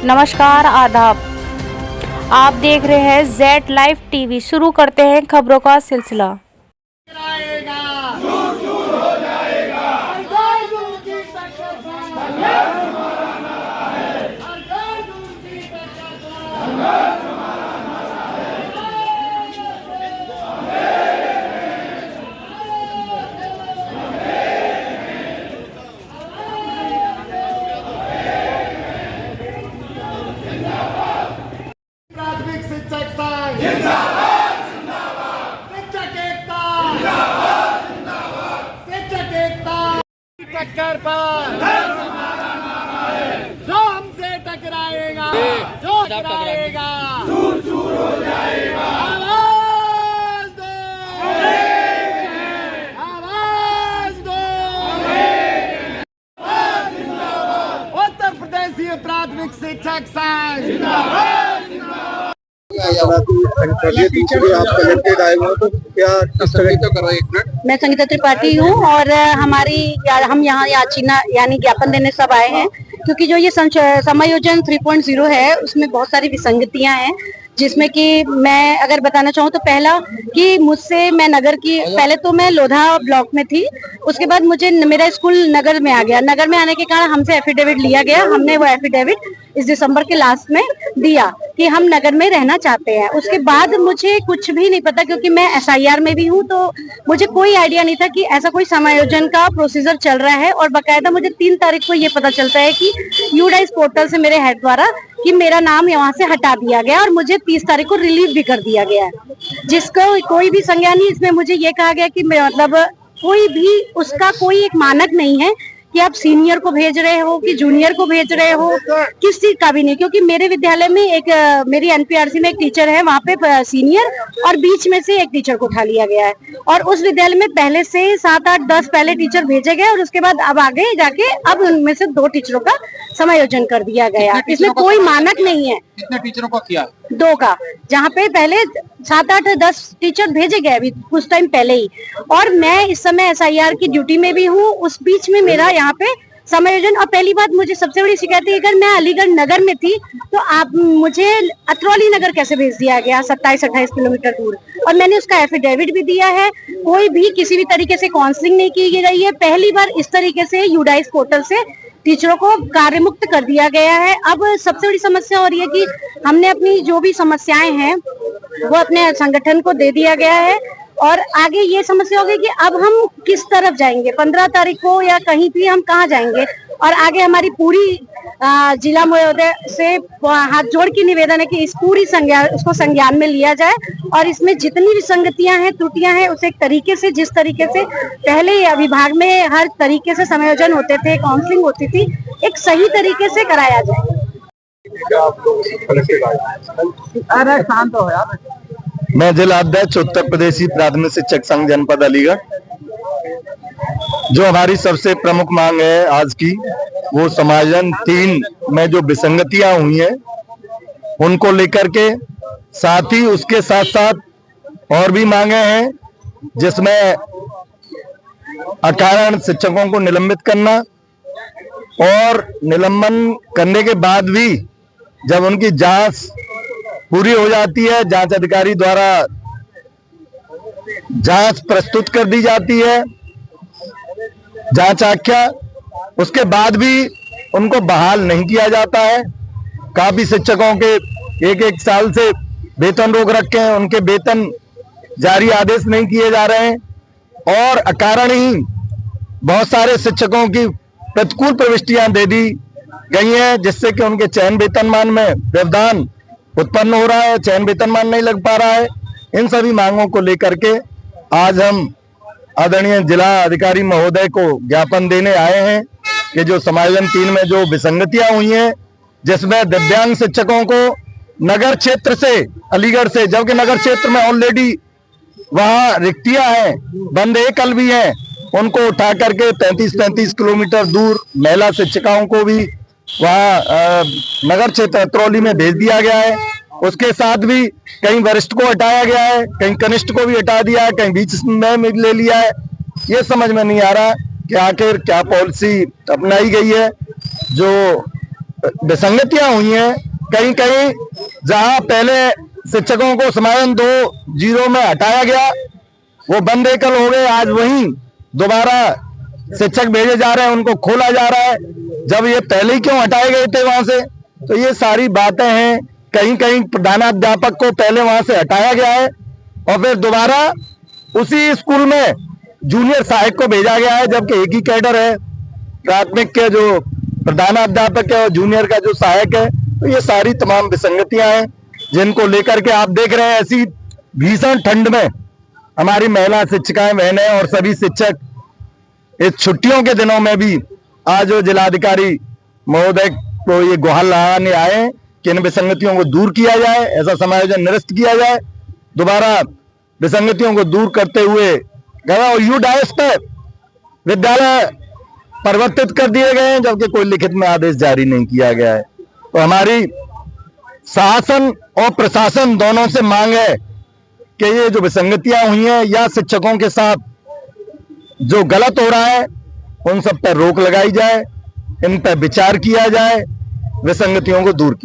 नमस्कार, आदाब। आप देख रहे हैं जेड लाइव टीवी। शुरू करते हैं खबरों का सिलसिला। प्राथमिक शिक्षक संघ जिंदाबाद जिंदाबाद, शिक्षक एकता जिंदाबाद जिंदाबाद, शिक्षक एकता टक्कर पर जो हमसे टकराएगा चूर चूर हो जाएगा। आवाज दो, आवाज दो। उत्तर प्रदेशीय प्राथमिक शिक्षक संघ जिंदाबाद। मैं संगीता त्रिपाठी हूँ और हम यहाँ याचना यानी ज्ञापन देने सब आए हैं, क्योंकि जो ये समायोजन 3.0 है उसमें बहुत सारी विसंगतियां हैं, जिसमें कि मैं अगर बताना चाहूँ तो पहला कि मुझसे मैं पहले तो मैं लोधा ब्लॉक में थी, उसके बाद मेरा स्कूल नगर में आ गया। नगर में आने के कारण हमसे एफिडेविट लिया गया। हमने वो एफिडेविट इस दिसंबर के लास्ट में दिया कि हम नगर में रहना चाहते हैं। उसके बाद मुझे कुछ भी नहीं पता, क्योंकि मैं SIR में भी हूँ, तो मुझे कोई आइडिया नहीं था कि ऐसा कोई समायोजन का प्रोसीजर चल रहा है। और बकायदा मुझे 3 तारीख को ये पता चलता है कि यूडाइस पोर्टल से मेरे हेड द्वारा कि मेरा नाम यहाँ से हटा दिया गया और मुझे 30 तारीख को रिलीव भी कर दिया गया है, जिसको कोई भी संज्ञान नहीं। इसमें मुझे ये कहा गया कि मतलब कोई भी उसका कोई एक मानक नहीं है कि आप सीनियर को भेज रहे हो कि जूनियर को भेज रहे हो, किस चीज का भी नहीं। क्योंकि मेरे विद्यालय में मेरी NPRC में एक टीचर है, वहाँ पे सीनियर और बीच में से एक टीचर को उठा लिया गया है। और उस विद्यालय में पहले से 7, 8, 10 पहले टीचर भेजे गए और उसके बाद अब आगे जाके अब उनमें से 2 टीचरों का समायोजन कर दिया गया। इसमें कोई मानक नहीं है। कितने टीचरों का किया? 2 का, जहाँ पे पहले 7, 8, 10 टीचर भेजे गए अभी कुछ टाइम पहले ही। और मैं इस समय SIR की ड्यूटी में भी हूँ, उस बीच में मेरा यहाँ पे समायोजन। और पहली बात, मुझे सबसे बड़ी शिकायत है, अगर मैं अलीगढ़ नगर में थी तो आप मुझे अतरौली नगर कैसे भेज दिया गया 27-28 किलोमीटर दूर। और मैंने उसका एफिडेविट भी दिया है। कोई भी किसी भी तरीके से काउंसलिंग नहीं की गई है। पहली बार इस तरीके से यूडाइस पोर्टल से टीचरों को कार्य मुक्त कर दिया गया है। अब सबसे बड़ी समस्या हो रही है कि हमने अपनी जो भी समस्याएं हैं वो अपने संगठन को दे दिया गया है। और आगे ये समस्या होगी कि अब हम किस तरफ जाएंगे 15 तारीख को, या कहीं भी हम कहाँ जाएंगे। और आगे हमारी पूरी जिला महोदय से हाथ जोड़ के निवेदन है कि इस पूरी उसको संज्ञान में लिया जाए और इसमें जितनी विसंगतियां हैं, त्रुटियां हैं, उसे एक तरीके से, जिस तरीके से पहले विभाग में हर तरीके से समायोजन होते थे, काउंसलिंग होती थी, एक सही तरीके से कराया जाए। अरे शांत हो यार। मैं जिला अध्यक्ष उत्तर प्रदेशी प्राथमिक शिक्षक संघ जनपद अलीगढ़। जो हमारी सबसे प्रमुख मांग है आज की, वो समायोजन 3 में जो विसंगतियां हुई हैं उनको लेकर के, साथ ही उसके साथ साथ और भी मांगे हैं, जिसमें अकारण शिक्षकों को निलंबित करना और निलंबन करने के बाद भी जब उनकी जांच पूरी हो जाती है, जांच अधिकारी द्वारा जांच प्रस्तुत कर दी जाती है, जांच आख्या, उसके बाद भी उनको बहाल नहीं किया जाता है। काफी शिक्षकों के 1-1 साल से वेतन रोक रखे हैं, उनके वेतन जारी आदेश नहीं किए जा रहे हैं और अकारण ही बहुत सारे शिक्षकों की प्रतिकूल प्रविष्टियां दे दी गई हैं, जिससे कि उनके चयन वेतनमान में व्यवधान उत्पन्न हो रहा है, चयन वेतनमान नहीं लग पा रहा है। इन सभी मांगों को लेकर के आज हम आदरणीय जिला अधिकारी महोदय को ज्ञापन देने आए हैं कि जो समायोजन 3 में जो विसंगतियां हुई हैं, जिसमें दिव्यांग शिक्षकों को नगर क्षेत्र से, अलीगढ़ से, जबकि नगर क्षेत्र में ऑलरेडी वहां रिक्तियां हैं, बंद एकल भी हैं, उनको उठा करके 33-35 किलोमीटर दूर महिला शिक्षिकाओं को भी वहाँ नगर क्षेत्र अतरौली में भेज दिया गया है। उसके साथ भी कहीं वरिष्ठ को हटाया गया है, कहीं कनिष्ठ को भी हटा दिया है, कहीं बीच में ले लिया है। ये समझ में नहीं आ रहा कि आखिर क्या पॉलिसी अपनाई गई है। जो विसंगतियां हुई हैं, कहीं कहीं जहां पहले शिक्षकों को समायोजन 2.0 में हटाया गया, वो बंद एकल हो गए, आज वहीं दोबारा शिक्षक भेजे जा रहे हैं, उनको खोला जा रहा है, जब ये पहले ही क्यों हटाए गए थे वहां से। तो ये सारी बातें हैं। कहीं कहीं प्रधानाध्यापक को पहले वहां से हटाया गया है और फिर दोबारा उसी स्कूल में जूनियर सहायक को भेजा गया है, जबकि एक ही कैडर है, प्राथमिक के जो प्रधानाध्यापक है और जूनियर का जो सहायक है। तो ये सारी तमाम विसंगतियां हैं जिनको लेकर के आप देख रहे हैं, ऐसी भीषण ठंड में हमारी महिला शिक्षिकाएं बहनें और सभी शिक्षक इस छुट्टियों के दिनों में भी आज जिलाधिकारी महोदय को ये गुहार लगाने आए कि इन विसंगतियों को दूर किया जाए, ऐसा समायोजन निरस्त किया जाए, दोबारा विसंगतियों को दूर करते हुए और यू डायस पर विद्यालय परिवर्तित कर दिए गए हैं, जबकि कोई लिखित में आदेश जारी नहीं किया गया है। तो हमारी शासन और प्रशासन दोनों से मांग है कि ये जो विसंगतियां हुई हैं या शिक्षकों के साथ जो गलत हो रहा है उन सब पर रोक लगाई जाए, इन पर विचार किया जाए, विसंगतियों को दूर किया